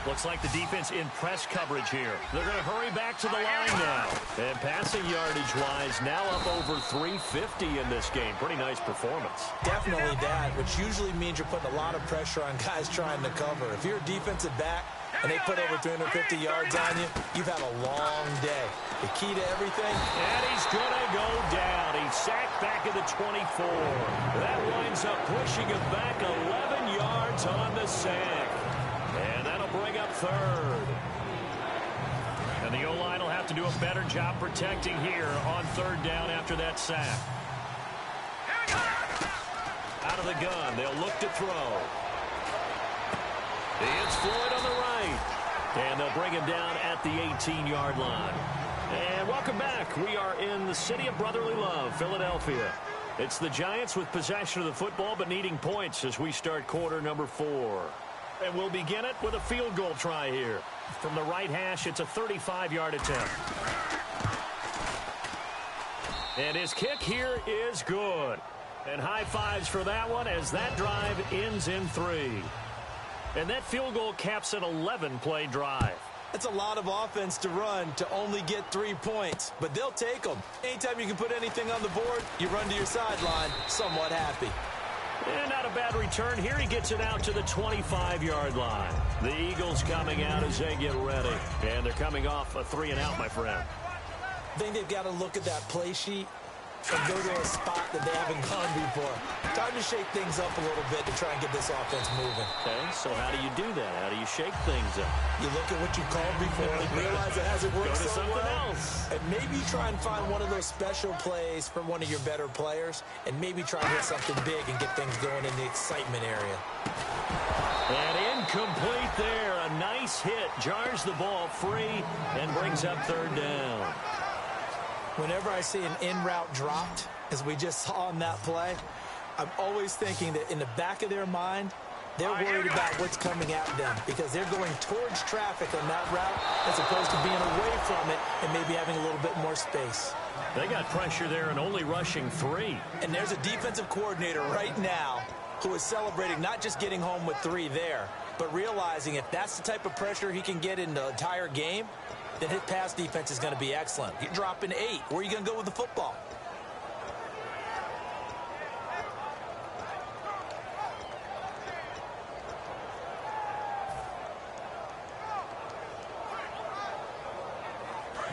Looks like the defense in press coverage here. They're going to hurry back to the line now. And passing yardage-wise, now up over 350 in this game. Pretty nice performance. Definitely that, which usually means you're putting a lot of pressure on guys trying to cover. If you're a defensive back and they put over 350 yards on you, you've had a long day. The key to everything. And he's going to go down. He's sacked back at the 24. That winds up pushing him back 11 yards on the sack. And that'll bring up third. And the O-line will have to do a better job protecting here on third down after that sack. Out of the gun, they'll look to throw. It's Floyd on the right. And they'll bring him down at the 18-yard line. And welcome back. We are in the city of brotherly love, Philadelphia. It's the Giants with possession of the football but needing points as we start quarter number 4. And we'll begin it with a field goal try here. From the right hash, it's a 35-yard attempt. And his kick here is good. And high fives for that one as that drive ends in 3. And that field goal caps an 11-play drive. It's a lot of offense to run to only get 3 points, but they'll take them. Anytime you can put anything on the board, you run to your sideline somewhat happy. And not a bad return here. He gets it out to the 25-yard line. The Eagles coming out as they get ready. And they're coming off a 3-and-out, my friend. I think they've got to look at that play sheet and go to a spot that they haven't gone before. Time to shake things up a little bit to try and get this offense moving. Okay, so how do you do that? How do you shake things up? You look at what you called before and realize it hasn't worked Go to so something well. else. And maybe try and find one of those special plays from one of your better players, and maybe try and hit something big and get things going in the excitement area. And incomplete there. A nice hit. Jars the ball free and brings up third down. Whenever I see an in-route dropped, as we just saw on that play, I'm always thinking that in the back of their mind, they're worried about what's coming at them because they're going towards traffic on that route as opposed to being away from it and maybe having a little bit more space. They got pressure there and only rushing 3. And there's a defensive coordinator right now who is celebrating not just getting home with 3 there, but realizing if that's the type of pressure he can get in the entire game, then his pass defense is going to be excellent. You're dropping 8. Where are you going to go with the football?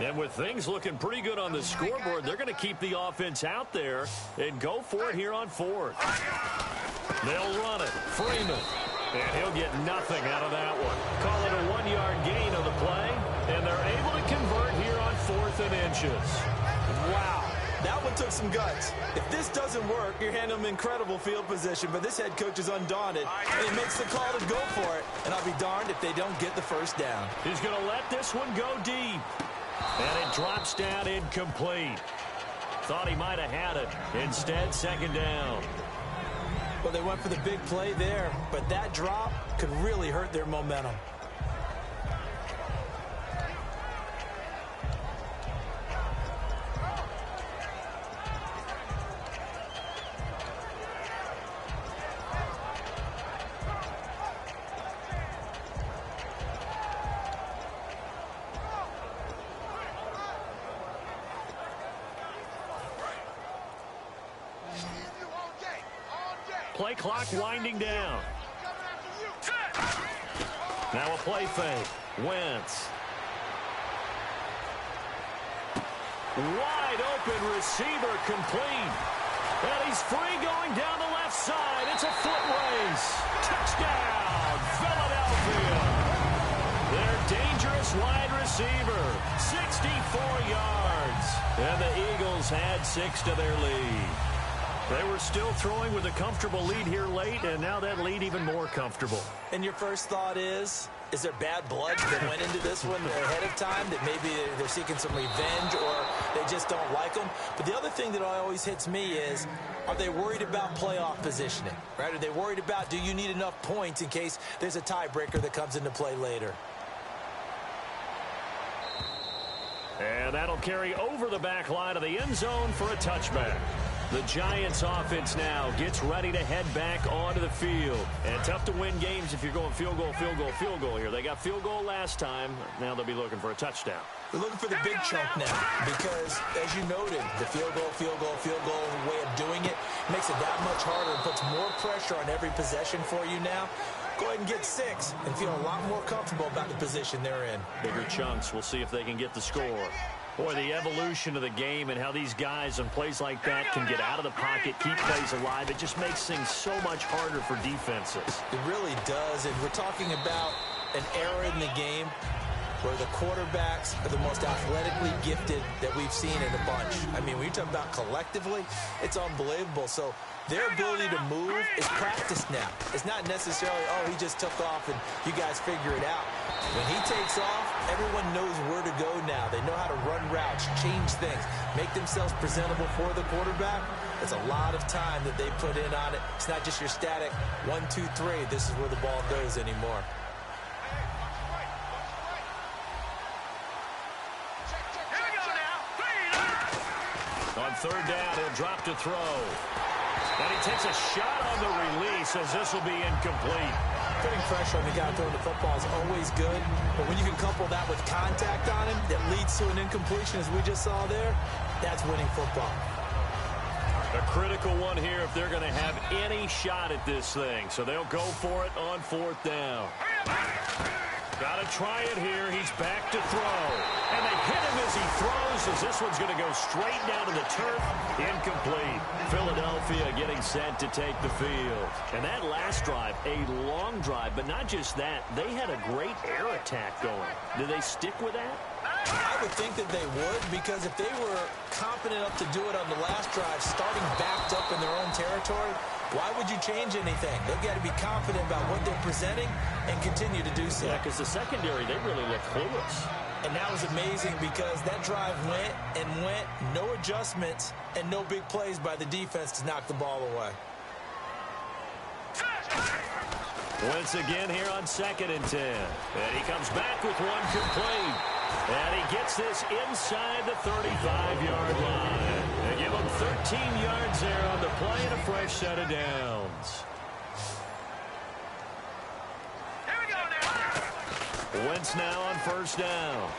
And with things looking pretty good on the scoreboard, they're going to keep the offense out there and go for it here on 4th. They'll run it. Freeman. And he'll get nothing out of that one. Call it a 1-yard gain of the play. And they're able to convert here on 4th and inches. Wow. That one took some guts. If this doesn't work, you're handing them incredible field position, but this head coach is undaunted, and he makes the call to go for it. And I'll be darned if they don't get the first down. He's going to let this one go deep. And it drops down incomplete. Thought he might have had it. Instead, second down. Well, they went for the big play there, but that drop could really hurt their momentum. Play clock winding down. Now a play fake. Wentz. Wide open receiver complete. And he's free going down the left side. It's a foot race. Touchdown, Philadelphia. Their dangerous wide receiver. 64 yards. And the Eagles had 6 to their lead. They were still throwing with a comfortable lead here late, and now that lead even more comfortable. And your first thought is there bad blood that went into this one ahead of time, that maybe they're seeking some revenge or they just don't like them? But the other thing that always hits me is, are they worried about playoff positioning? Right? Are they worried about, do you need enough points in case there's a tiebreaker that comes into play later? And that'll carry over the back line of the end zone for a touchback. The Giants offense now gets ready to head back onto the field. And tough to win games if you're going field goal, field goal, field goal here. They got field goal last time. Now they'll be looking for a touchdown. We're looking for the big chunk now because, as you noted, the field goal way of doing it makes it that much harder and puts more pressure on every possession for you now. Go ahead and get 6 and feel a lot more comfortable about the position they're in. Bigger chunks. We'll see if they can get the score. Boy, the evolution of the game and how these guys on plays like that can get out of the pocket, keep plays alive, it just makes things so much harder for defenses. It really does, and we're talking about an era in the game where the quarterbacks are the most athletically gifted that we've seen in a bunch. I mean, when you talk about collectively, it's unbelievable. So their ability to move is practiced now. It's not necessarily, oh, he just took off and you guys figure it out. When he takes off, everyone knows where to go now. They know how to run routes, change things, make themselves presentable for the quarterback. It's a lot of time that they put in on it. It's not just your static 1, 2, 3. This is where the ball goes anymore. On third down, he'll drop to throw. And he takes a shot on the release as this will be incomplete. Putting pressure on the guy throwing the football is always good, but when you can couple that with contact on him that leads to an incompletion, as we just saw there, that's winning football. A critical one here if they're going to have any shot at this thing. So they'll go for it on fourth down. Got to try it here. He's back to throw. And they hit him as he throws, as this one's going to go straight down to the turf. Incomplete. Philadelphia getting set to take the field. And that last drive, a long drive, but not just that. They had a great air attack going. Do they stick with that? I would think that they would, because if they were confident enough to do it on the last drive, starting backed up in their own territory, why would you change anything? They've got to be confident about what they're presenting and continue to do so. Yeah, because the secondary, they really look clueless. And that was amazing because that drive went and went, no adjustments, and no big plays by the defense to knock the ball away. Once again here on 2nd and 10. And he comes back with one complete. And he gets this inside the 35-yard line. They give him 13 yards there on the play and a fresh set of downs. Here we go now. Wentz now on 1st down.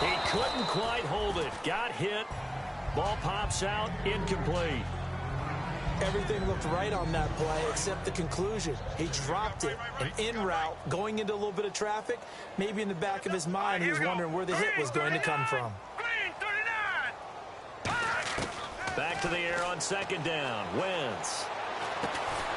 He couldn't quite hold it. Got hit. Ball pops out. Incomplete. Everything looked right on that play except the conclusion. He dropped it, an en route, going into a little bit of traffic. Maybe in the back of his mind, he was wondering where the hit was going to come from. Green 39. Back to the air on 2nd down. Wentz.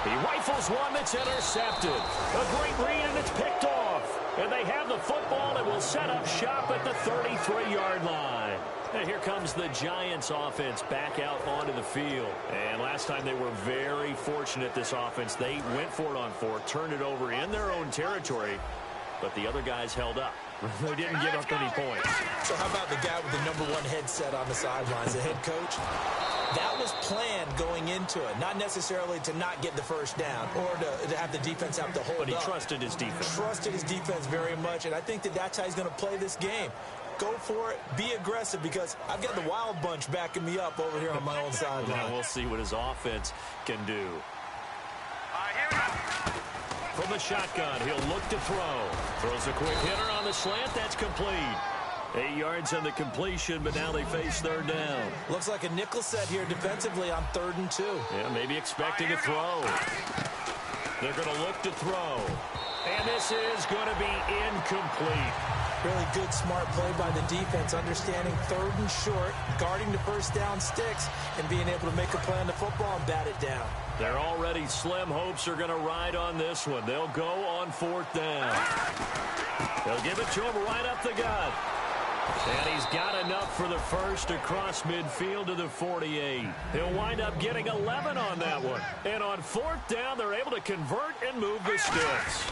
He rifles one that's intercepted. A great read, and it's picked off. And they have the football and will set up shop at the 33-yard line. And here comes the Giants offense back out onto the field. And last time they were very fortunate, this offense. They went for it on 4th, turned it over in their own territory, but the other guys held up. They didn't give up any points. So how about the guy with the #1 headset on the sidelines, the head coach? That was planned going into it, not necessarily to not get the first down or to have the defense have to hold up. But he trusted his defense. Trusted his defense very much, and I think that that's how he's going to play this game. Go for it. Be aggressive, because I've got the wild bunch backing me up over here on my own sideline. Now we'll see what his offense can do. All right, here we go. From the shotgun, he'll look to throw. Throws a quick hitter on the slant. That's complete. 8 yards on the completion, but now they face 3rd down. Looks like a nickel set here defensively on 3rd and 2. Yeah, maybe expecting a throw. They're going to look to throw. And this is going to be incomplete. Really good, smart play by the defense, understanding 3rd and short, guarding the first down sticks, and being able to make a play on the football and bat it down. Their already slim hopes are going to ride on this one. They'll go on 4th down. They'll give it to him right up the gut. And he's got enough for the first across midfield to the 48. He'll wind up getting 11 on that one. And on 4th down, they're able to convert and move the sticks.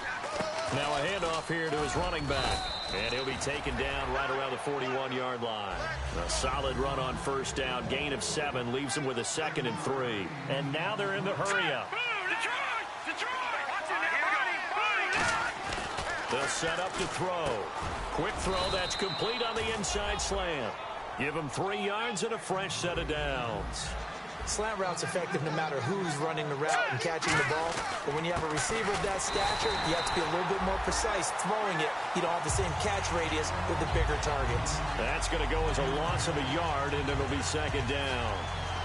Now a handoff here to his running back. And he'll be taken down right around the 41-yard line. A solid run on 1st down. Gain of 7 leaves him with a 2nd and 3. And now they're in the hurry-up. They'll set up to throw. Quick throw, that's complete on the inside slant. Give him 3 yards and a fresh set of downs. Slant route's effective no matter who's running the route and catching the ball. But when you have a receiver of that stature, you have to be a little bit more precise throwing it. You don't have the same catch radius with the bigger targets. That's going to go as a loss of a yard, and it'll be 2nd down.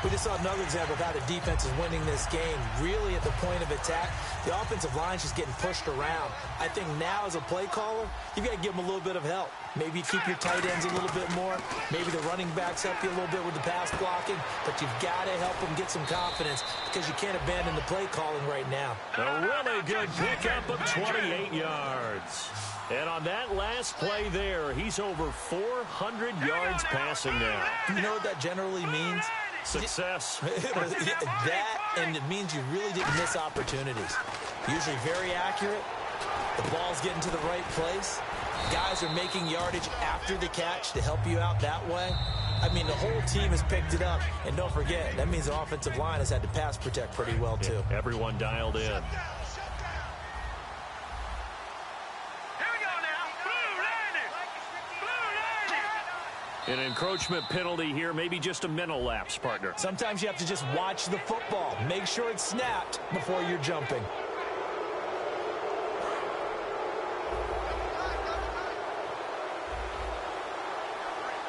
We just saw another example of how the defense is winning this game. Really at the point of attack, the offensive line's just getting pushed around. I think now as a play caller, you've got to give them a little bit of help. Maybe keep your tight ends a little bit more. Maybe the running backs help you a little bit with the pass blocking. But you've got to help them get some confidence, because you can't abandon the play calling right now. A really good pickup of 28 yards. And on that last play there, he's over 400 yards passing now. You know what that generally means? Success. That, and it means you really didn't miss opportunities. Usually very accurate. The ball's getting to the right place. Guys are making yardage after the catch to help you out that way. I mean, the whole team has picked it up. And don't forget, that means the offensive line has had to pass protect pretty well, too. Yeah, everyone dialed in. An encroachment penalty here, maybe just a mental lapse, partner. Sometimes you have to just watch the football. Make sure it's snapped before you're jumping.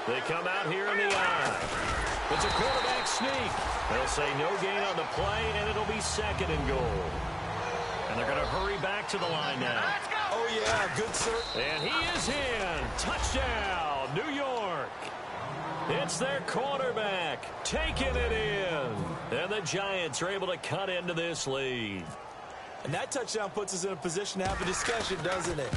They come out here in the eye. It's a quarterback sneak. They'll say no gain on the play, and it'll be 2nd and goal. And they're going to hurry back to the line now. Let's go! Oh, yeah, good sir. And he is in. Touchdown, New York. It's their quarterback taking it in. And the Giants are able to cut into this lead. And that touchdown puts us in a position to have a discussion, doesn't it?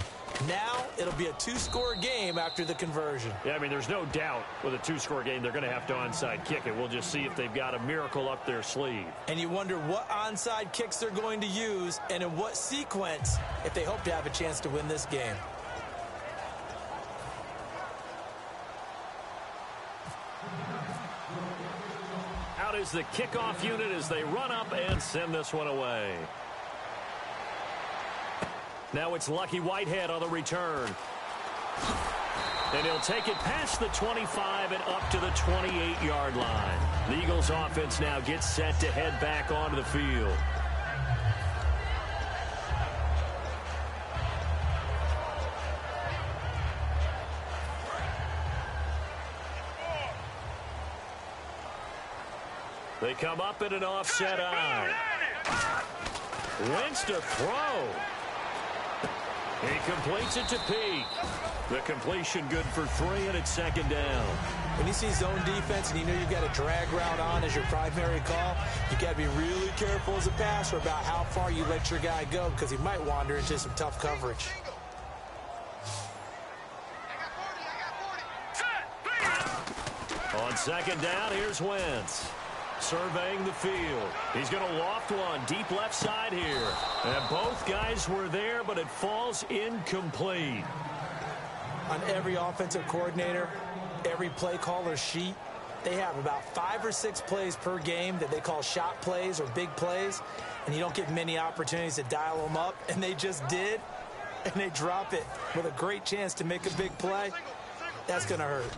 Now it'll be a two-score game after the conversion. Yeah, I mean, there's no doubt with a two-score game they're going to have to onside kick it. We'll just see if they've got a miracle up their sleeve. And you wonder what onside kicks they're going to use and in what sequence if they hope to have a chance to win this game. Out is the kickoff unit as they run up and send this one away. Now it's Lucky Whitehead on the return. And he'll take it past the 25 and up to the 28-yard line. The Eagles offense now gets set to head back onto the field. They come up in an offset eye. Wentz to throw. He completes it to Peak. The completion good for 3, and it's second down. When you see zone defense and you know you've got a drag route on as your primary call, you got to be really careful as a passer about how far you let your guy go because he might wander into some tough coverage. On second down, here's Wentz. Surveying the field. He's going to loft one deep left side here. And both guys were there, but it falls incomplete. On every offensive coordinator, every play caller sheet, they have about 5 or 6 plays per game that they call shot plays or big plays, and you don't get many opportunities to dial them up, and they just did, and they drop it with a great chance to make a big play. That's going to hurt.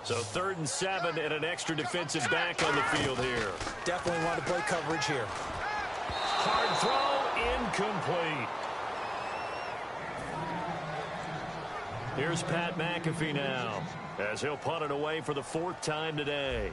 So 3rd and 7 and an extra defensive back on the field here. Definitely want to play coverage here. Hard throw, incomplete. Here's Pat McAfee now, as he'll punt it away for the 4th time today.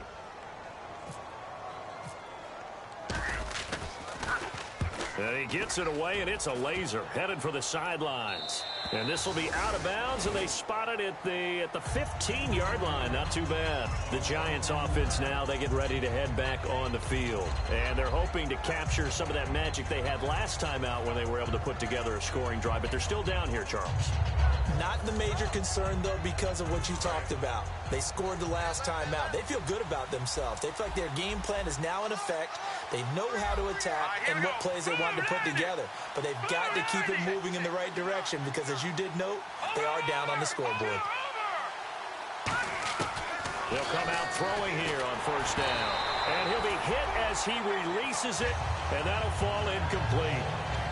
And he gets it away, and it's a laser headed for the sidelines. And this will be out of bounds, and they spot it at the 15-yard line. Not too bad. The Giants offense now, they get ready to head back on the field. And they're hoping to capture some of that magic they had last time out when they were able to put together a scoring drive. But they're still down here, Charles. Not the major concern, though, because of what you talked about. They scored the last time out. They feel good about themselves. They feel like their game plan is now in effect. They know how to attack and what plays they want to put together. But they've got to keep it moving in the right direction because, as you did note, they are down on the scoreboard. They'll come out throwing here on 1st down. And he'll be hit as he releases it, and that'll fall incomplete.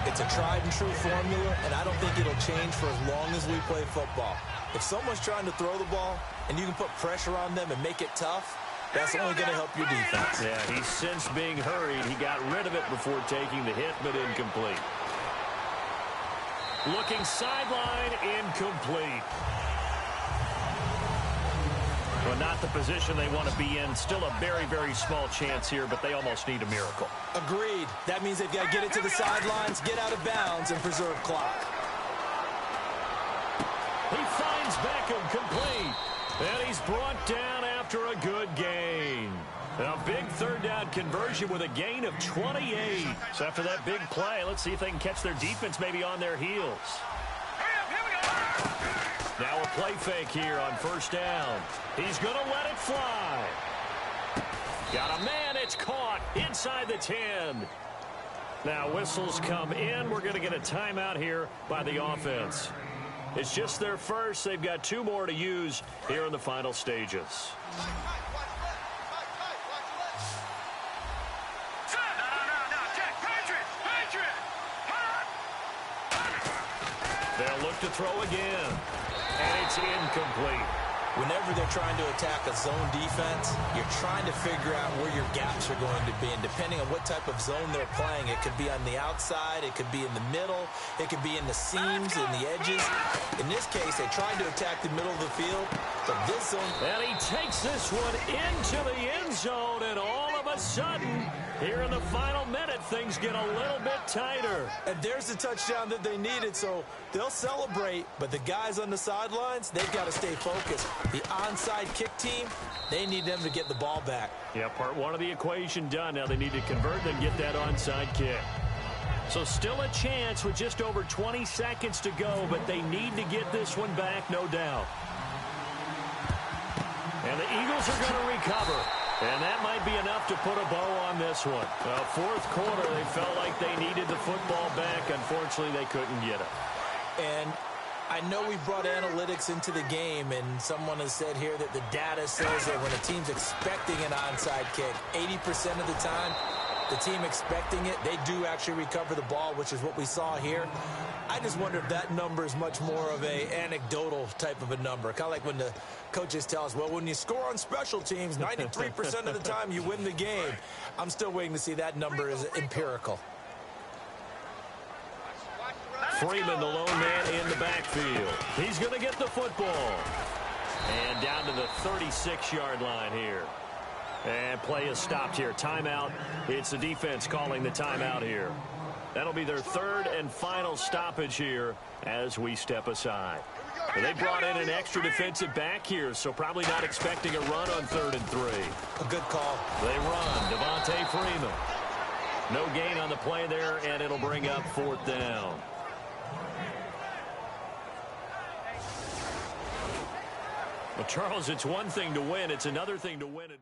It's a tried-and-true formula, and I don't think it'll change for as long as we play football. If someone's trying to throw the ball and you can put pressure on them and make it tough, that's only going to help your defense. Yeah, he sensed being hurried. He got rid of it before taking the hit, but incomplete. Looking sideline, incomplete. Well, not the position they want to be in. Still a very, very small chance here, but they almost need a miracle. Agreed. That means they've got to get it to the sidelines, get out of bounds, and preserve clock. He finds Beckham complete. And he's brought down after a good gain. A big 3rd down conversion with a gain of 28. So after that big play, let's see if they can catch their defense maybe on their heels. Now a play fake here on 1st down. He's going to let it fly. Got a man, it's caught inside the 10. Now whistles come in. We're going to get a timeout here by the offense. It's just their first. They've got 2 more to use here in the final stages. They'll look to throw again. And it's incomplete. Whenever they're trying to attack a zone defense, you're trying to figure out where your gaps are going to be. And depending on what type of zone they're playing, it could be on the outside, it could be in the middle, it could be in the seams and the edges. In this case, they tried to attack the middle of the field, but this zone... And he takes this one into the end zone, and all of a sudden, Here in the final minute, things get a little bit tighter. And there's the touchdown that they needed, so they'll celebrate. But the guys on the sidelines, they've got to stay focused. The onside kick team, they need them to get the ball back. Yeah, part one of the equation done. Now they need to convert and get that onside kick. So still a chance with just over 20 seconds to go, but they need to get this one back, no doubt. And the Eagles are going to recover. And that might be enough to put a bow on this one. Fourth quarter, they felt like they needed the football back. Unfortunately, they couldn't get it. And I know we brought analytics into the game, and someone has said here that the data says that when a team's expecting an onside kick, 80% of the time, the team expecting it, they do actually recover the ball, which is what we saw here. I just wonder if that number is much more of a anecdotal type of a number. Kind of like when the coaches tell us, well, when you score on special teams, 93% of the time you win the game. I'm still waiting to see that number is empirical. Freeman, the lone man in the backfield. He's going to get the football. And down to the 36-yard line here. And play is stopped here. Timeout. It's the defense calling the timeout here. That'll be their third and final stoppage here as we step aside. And they brought in an extra defensive back here, so probably not expecting a run on 3rd and 3. A good call. They run. Devontae Freeman. No gain on the play there, and it'll bring up 4th down. Well, Charles, it's one thing to win. It's another thing to win it.